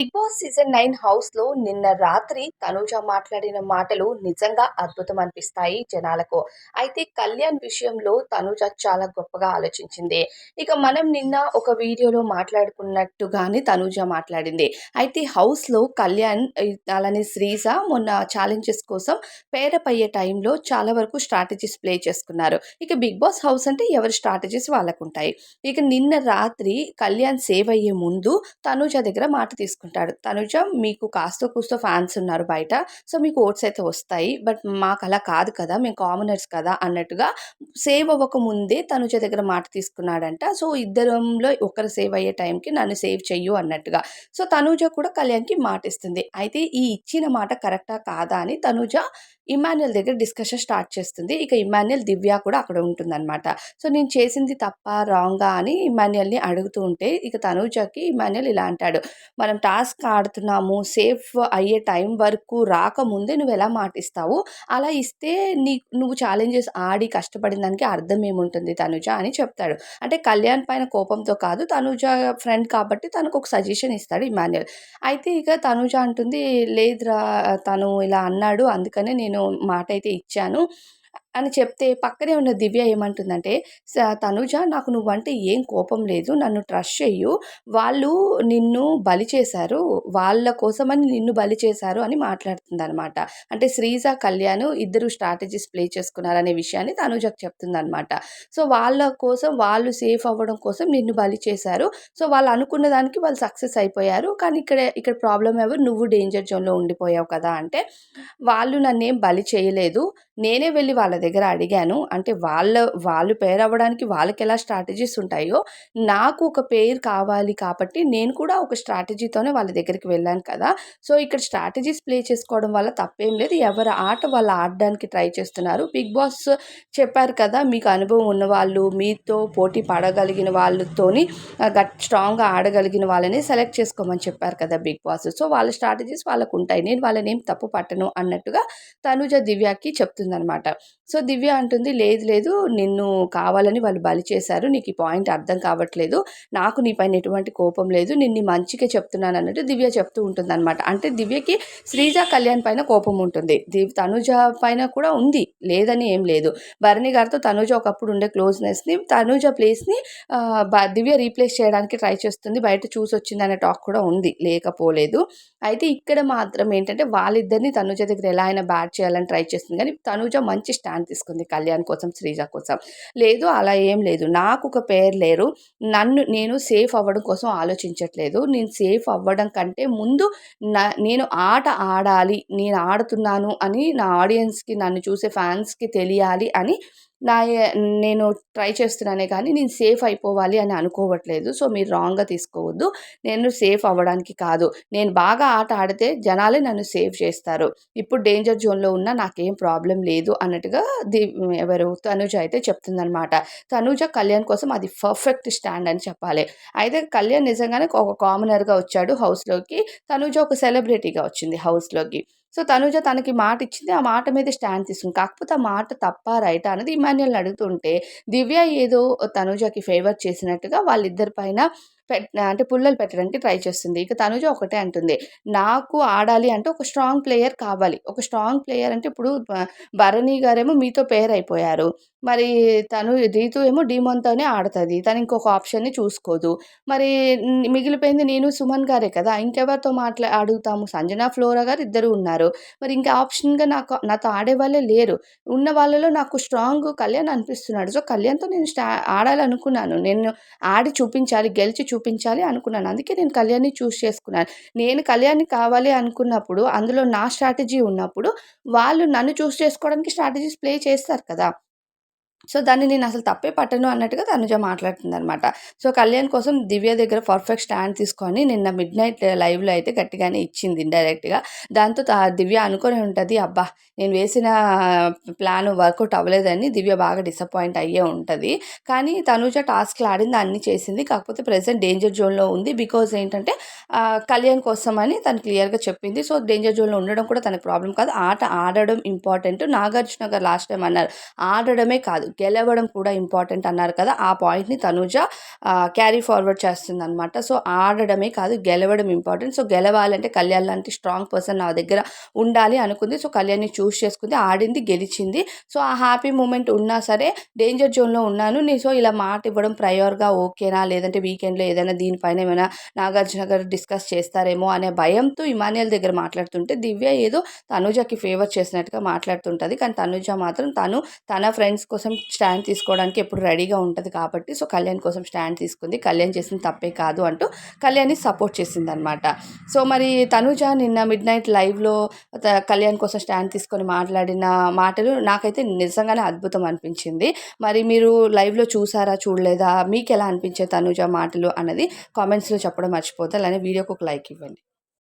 Big boss season 9 హౌస్‌లో నిన్న రాత్రి తనూజ మాట్లాడిన మాటలు నిజంగా అద్భుతం అనిపిస్తాయి జనాలకు. అయితే కళ్యాణ్ విషయంలో తనూజ చాలా గొప్పగా ఆలోచించింది. ఇక మనం నిన్న ఒక వీడియోలో మాట్లాడుకున్నట్టుగానే తనూజ మాట్లాడింది. అయితే హౌస్‌లో కళ్యాణ్ అలానే శ్రీజ మొన్న ఛాలెంజెస్ కోసం పెయిరప్ అయ్యే టైంలో చాలా వరకు స్ట్రాటజీస్ ప్లే చేసుకున్నారు. ఇక బిగ్ బాస్ హౌస్ అంటే ఎవరి స్ట్రాటజీస్ వాళ్ళకుంటాయి. ఇక నిన్న రాత్రి కళ్యాణ్ సేవ్ అయ్యే ముందు తనూజ దగ్గర మాట తీసుకుంటాడు. తనూజ మీకు కాస్తో కూస్తో ఫ్యాన్స్ ఉన్నారు బయట. సో, మీకు ఓట్స్ అయితే వస్తాయి. బట్ మాకలా కాదు కదా! మేము కామనర్స్ కదా! అన్నట్టుగా సేవ్ అవ్వక ముందే తనూజ దగ్గర మాట తీసుకున్నాడంట. సో, ఇద్దరంలో ఒకరు సేవ్ అయ్యే టైంకి నన్ను సేవ్ చెయ్యు అన్నట్టుగా. సో, తనూజ కూడా కళ్యాణ్‌కి మాటిస్తుంది. అయితే ఈ ఇచ్చిన మాట కరెక్టా? కాదా? అని తనూజ ఇమ్మాన్యుయల్ దగ్గర డిస్కషన్ స్టార్ట్ చేస్తుంది. ఇక ఇమ్మాన్యుయల్, దివ్య కూడా అక్కడ ఉంటుందనమాట. సో, నేను చేసింది తప్పా? రాంగా? అని ఇమ్మాన్యుయల్‌ని అడుగుతూ ఉంటే ఇక తనూజకి ఇమ్మాన్యుయల్ ఇలా అంటాడు. మనం టాస్క్ ఆడుతున్నాము. సేఫ్ అయ్యే టైం వరకు రాకముందే నువ్వెలా మాటిస్తావు? అలా ఇస్తే నువ్వు ఛాలెంజెస్ ఆడి కష్టపడిన దానికి అర్థం ఏముంటుంది తనుజ అని చెప్తాడు. అంటే కళ్యాణ్ పైన కోపంతో కాదు. తనుజ ఫ్రెండ్ కాబట్టి తనకొక సజెషన్ ఇస్తాడు ఇమ్మాన్యుయల్. అయితే ఇక తనుజ అంటుంది, లేదురా తను ఇలా అన్నాడు. అందుకనే నేను మాటైతే ఇచ్చాను అని చెప్తే పక్కనే ఉన్న దివ్య ఏమంటుందంటే, తనుజ నాకు నువ్వంటే ఏం కోపం లేదు. నన్ను ట్రస్ట్ చెయ్యు. వాళ్ళు నిన్ను బలి చేశారు. వాళ్ళ కోసమని నిన్ను బలి చేశారు అని మాట్లాడుతుందనమాట. అంటే శ్రీజ, కళ్యాణ్ ఇద్దరు స్ట్రాటజీస్ ప్లే చేసుకున్నారనే విషయాన్ని తనుజకి చెప్తుందనమాట. సో, వాళ్ళ కోసం వాళ్ళు సేఫ్ అవ్వడం కోసం నిన్ను బలి చేశారు. సో, వాళ్ళు అనుకున్న దానికి వాళ్ళు సక్సెస్ అయిపోయారు. కానీ ఇక్కడ ప్రాబ్లమ్ ఎవరు? నువ్వు డేంజర్ జోన్‌లో ఉండిపోయావు కదా! అంటే, వాళ్ళు నన్నేం బలి చేయలేదు. నేనే వెళ్లి వాళ్ళ దగ్గర అడిగాను. అంటే వాళ్ళు పేరవ్వడానికి వాళ్ళకెలా స్ట్రాటజీస్ ఉంటాయో, నాకు ఒక పేరు కావాలి కాబట్టి నేను కూడా ఒక స్ట్రాటజీతోనే వాళ్ళ దగ్గరికి వెళ్ళాను కదా! సో, ఇక్కడ స్ట్రాటజీస్ ప్లే చేసుకోవడం వల్ల తప్పేం లేదు. ఎవరి ఆట వాళ్ళు ఆడడానికి ట్రై చేస్తున్నారు. బిగ్ బాస్ చెప్పారు కదా! మీకు అనుభవం ఉన్నవాళ్ళు, మీతో పోటీ పడగలిగిన వాళ్ళతోని స్ట్రాంగ్‌గా ఆడగలిగిన వాళ్ళని సెలెక్ట్ చేసుకోమని చెప్పారు కదా బిగ్ బాస్. సో, వాళ్ళ స్ట్రాటజీస్ వాళ్ళకుంటాయి. నేను వాళ్ళనేం తప్పు పట్టను అన్నట్టుగా తనుజ దివ్యకి చెప్తుందనమాట. సో, దివ్య అంటుంది, లేదు లేదు నిన్ను కావాలని వాళ్ళు బలి చేశారు. నీకు ఈ పాయింట్ అర్థం కావట్లేదు. నాకు నీ పైన ఎటువంటి కోపం లేదు. నేను నీ మంచికే చెప్తున్నానన్నట్టు దివ్య చెప్తూ ఉంటుందనమాట. అంటే దివ్యకి శ్రీజ, కళ్యాణ్ పైన కోపం ఉంటుంది. తనుజ పైన కూడా ఉంది. లేదని ఏం లేదు. భరణి గారితో తనుజ ఒకప్పుడు ఉండే క్లోజ్‌నెస్‌ని తనుజ ప్లేస్‌ని దివ్య రీప్లేస్ చేయడానికి ట్రై చేస్తుంది. బయట చూసొచ్చిందనే టాక్ కూడా ఉంది. లేకపోలేదు. అయితే ఇక్కడ మాత్రం ఏంటంటే వాళ్ళిద్దరిని తనుజ దగ్గర ఎలా అయినా బ్యాడ్ చేయాలని ట్రై చేస్తుంది. కానీ తనుజ మంచి స్టాండ్ తీసుకుంది కళ్యాణ్ కోసం, శ్రీజ కోసం. లేదు అలా ఏం లేదు. నాకొక పేరు లేరు. నేను సేఫ్ అవ్వడం కోసం ఆలోచించట్లేదు. నేను సేఫ్ అవ్వడం కంటే ముందు నేను ఆట ఆడాలి. నేను ఆడుతున్నాను అని నా ఆడియన్స్‌కి, నన్ను చూసే ఫ్యాన్స్‌కి తెలియాలి అని నా య నేను ట్రై చేస్తున్నానే కానీ నేను సేఫ్ అయిపోవాలి అని అనుకోవట్లేదు. సో, మీరు రాంగ్‌గా తీసుకోవద్దు. నేను సేఫ్ అవ్వడానికి కాదు. నేను బాగా ఆట ఆడితే జనాలే నన్ను సేవ్ చేస్తారు. ఇప్పుడు డేంజర్ జోన్‌లో ఉన్నా నాకేం ప్రాబ్లమ్ లేదు అన్నట్టుగా తనుజ అయితే చెప్తుందనమాట. తనుజ కళ్యాణ్ కోసం అది పర్ఫెక్ట్ స్టాండ్ అని చెప్పాలి. అయితే కళ్యాణ్ నిజంగానే ఒక కామనర్‌గా వచ్చాడు హౌస్‌లోకి. తనుజ ఒక సెలబ్రిటీగా వచ్చింది హౌస్‌లోకి. సో, తనుజ తనకి మాటిచ్చింది. ఆ మాట మీద స్టాండ్ తీసుకుంది. కాకపోతే ఆ మాట తప్పా, రైటా అనేది ఇమ్మాన్యుయల్‌ని అడుగుతుంటే, దివ్య ఏదో తనుజకి ఫేవర్ చేసినట్టుగా వాళ్ళిద్దరి పైన అంటే పుల్లలు పెట్టడానికి ట్రై చేస్తుంది. ఇక తనుజ ఒకటే అంటుంది. నాకు ఆడాలి అంటే ఒక స్ట్రాంగ్ ప్లేయర్ కావాలి. ఒక స్ట్రాంగ్ ప్లేయర్ అంటే ఇప్పుడు భరణి గారేమో మీతో పెయిర్ అయిపోయారు. మరి రీతు ఏమో డీమోన్‌తోనే ఆడతది. తను ఇంకొక ఆప్షన్‌ని చూసుకోదు. మరి మిగిలిపోయింది నేను, సుమన్ గారే కదా! ఇంకెవరితో అడుగుతాము. సంజన, ఫ్లోరా గారు ఇద్దరు ఉన్నారు. మరి ఇంకా ఆప్షన్‌గా నాతో ఆడేవాళ్ళే లేరు. ఉన్న వాళ్ళలో నాకు స్ట్రాంగ్ కళ్యాణ్ అనిపిస్తున్నాడు. సో, కళ్యాణ్‌తో నేను ఆడాలనుకున్నాను. నేను ఆడి చూపించాలి, గెలిచి చూపించాలి అనుకున్నాను. అందుకే నేను కళ్యాణ్‌ని చేసుకున్నాను. నేను కళ్యాణ్‌ని కావాలి అనుకున్నప్పుడు, అందులో నా స్ట్రాటజీ ఉన్నప్పుడు, వాళ్ళు నన్ను చేసుకోవడానికి స్ట్రాటజీస్ ప్లే చేస్తారు కదా! సో, దాన్ని నేనసలు తప్పే పట్టను అన్నట్టుగా తనుజ మాట్లాడుతుందనమాట. సో, కళ్యాణ్ కోసం దివ్య దగ్గర పర్ఫెక్ట్ స్టాండ్ తీసుకొని నిన్న మిడ్‌నైట్ లైవ్‌లో అయితే గట్టిగానే ఇచ్చింది ఇండైరెక్ట్‌గా. దాంతో దివ్య అనుకోని ఉంటది, అబ్బా! నేను వేసిన ప్లాన్ వర్కౌట్ అవ్వలేదని దివ్య బాగా డిసప్పాయింట్ అయ్యే ఉంటది. కానీ తనుజ టాస్క్‌లు ఆడింది, అన్నీ చేసింది. కాకపోతే ప్రెజెంట్ డేంజర్ జోన్‌లో ఉంది. బికాజ్ ఏంటంటే కళ్యాణ్ కోసమని తను క్లియర్‌గా చెప్పింది. సో, డేంజర్ జోన్‌లో ఉండడం కూడా తనకి ప్రాబ్లమ్ కాదు. ఆట ఆడడం ఇంపార్టెంట్. నాగార్జున గారు లాస్ట్ టైమ్ అన్నారు, ఆడడమే కాదు గెలవడం కూడా ఇంపార్టెంట్ అన్నారు కదా! ఆ పాయింట్‌ని తనూజ క్యారీ ఫార్వర్డ్ చేస్తుందనమాట. సో, ఆడడమే కాదు గెలవడం ఇంపార్టెంట్. సో, గెలవాలంటే కళ్యాణ్ లాంటి స్ట్రాంగ్ పర్సన్ నా దగ్గర ఉండాలి అనుకుంది. సో, కళ్యాణ్‌ని చూజ్ చేసుకుంది. ఆడింది, గెలిచింది. సో, ఆ హ్యాపీ మూమెంట్ ఉన్నా సరే డేంజర్ జోన్‌లో ఉన్నాను. సో, ఇలా మాట ఇవ్వడం ప్రయర్‌గా ఓకేనా? లేదంటే వీకెండ్‌లో ఏదైనా దీనిపైన ఏమైనా నాగార్జున గారు డిస్కస్ చేస్తారేమో అనే భయంతో ఇమాన్యుయల్ దగ్గర మాట్లాడుతుంటే, దివ్య ఏదో తనూజకి ఫేవర్ చేసినట్టుగా మాట్లాడుతుంటది. కానీ తనూజ మాత్రం తన ఫ్రెండ్స్ కోసం స్టాండ్ తీసుకోవడానికి ఎప్పుడు రెడీగా ఉంటది కాబట్టి, సో, కళ్యాణ్ కోసం స్టాండ్ తీసుకుంది. కళ్యాణ్ చేసింది తప్పే కాదు అంటూ కళ్యాణ్‌ని సపోర్ట్ చేసిందనమాట. సో, మరి తనూజ నిన్న మిడ్‌నైట్ లైవ్‌లో కళ్యాణ్ కోసం స్టాండ్ తీసుకొని మాట్లాడిన మాటలు నాకైతే నిజంగానే అద్భుతం అనిపించింది. మరి మీరు లైవ్‌లో చూసారా? చూడలేదా? మీకెలా అనిపించాయి తనూజ మాటలు అన్నది కామెంట్స్‌లో చెప్పడం మర్చిపోవద్దు. అలానే వీడియోకి ఒక లైక్ ఇవ్వండి.